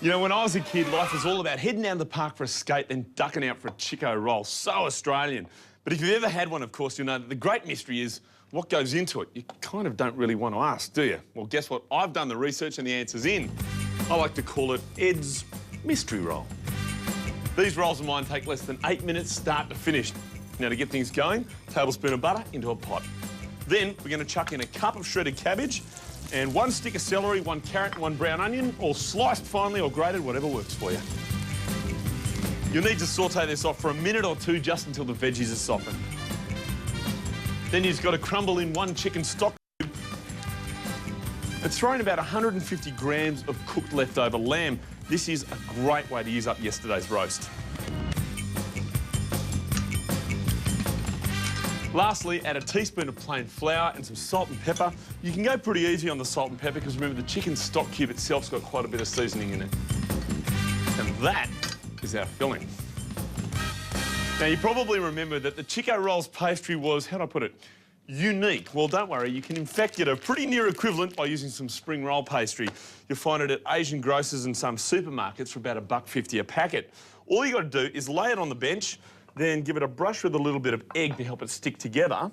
You know, when I was a kid, life was all about heading down to the park for a skate, then ducking out for a Chiko roll. So Australian. But if you've ever had one, of course, you'll know that the great mystery is what goes into it. You kind of don't really want to ask, do you? Well, guess what? I've done the research and the answer's in. I like to call it Ed's Mystery Roll. These rolls of mine take less than 8 minutes start to finish. Now, to get things going, tablespoon of butter into a pot. Then we're going to chuck in a cup of shredded cabbage and 1 stick of celery, 1 carrot and 1 brown onion, all sliced finely or grated, whatever works for you. You'll need to saute this off for a minute or two just until the veggies are softened. Then you've got to crumble in 1 chicken stock cube and throw in about 150 grams of cooked leftover lamb. This is a great way to use up yesterday's roast. Lastly, add a teaspoon of plain flour and some salt and pepper. You can go pretty easy on the salt and pepper because remember the chicken stock cube itself's got quite a bit of seasoning in it. And that is our filling. Now you probably remember that the Chiko rolls pastry was, how do I put it, unique. Well, don't worry, you can in fact get a pretty near equivalent by using some spring roll pastry. You'll find it at Asian grocers and some supermarkets for about $1.50 a packet. All you got to do is lay it on the bench, then give it a brush with a little bit of egg to help it stick together,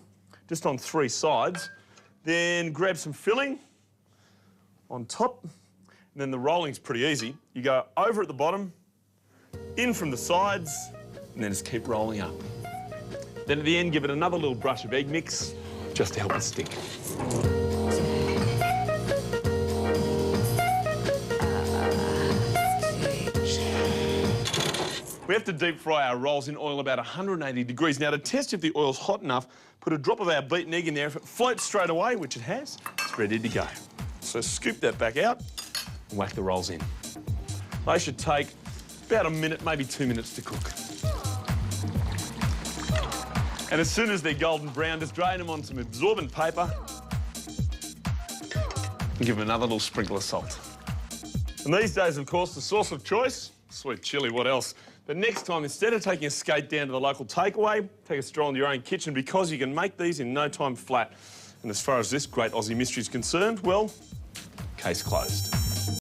just on 3 sides. Then grab some filling on top, and then the rolling's pretty easy. You go over at the bottom, in from the sides, and then just keep rolling up. Then at the end, give it another little brush of egg mix, just to help it stick. We have to deep fry our rolls in oil about 180 degrees. Now, to test if the oil's hot enough, put a drop of our beaten egg in there. If it floats straight away, which it has, it's ready to go. So scoop that back out and whack the rolls in. They should take about a minute, maybe 2 minutes to cook. And as soon as they're golden brown, just drain them on some absorbent paper and give them another little sprinkle of salt. And these days, of course, the sauce of choice, sweet chilli, what else? But next time, instead of taking a skate down to the local takeaway, take a stroll in your own kitchen because you can make these in no time flat. And as far as this great Aussie mystery is concerned, well, case closed.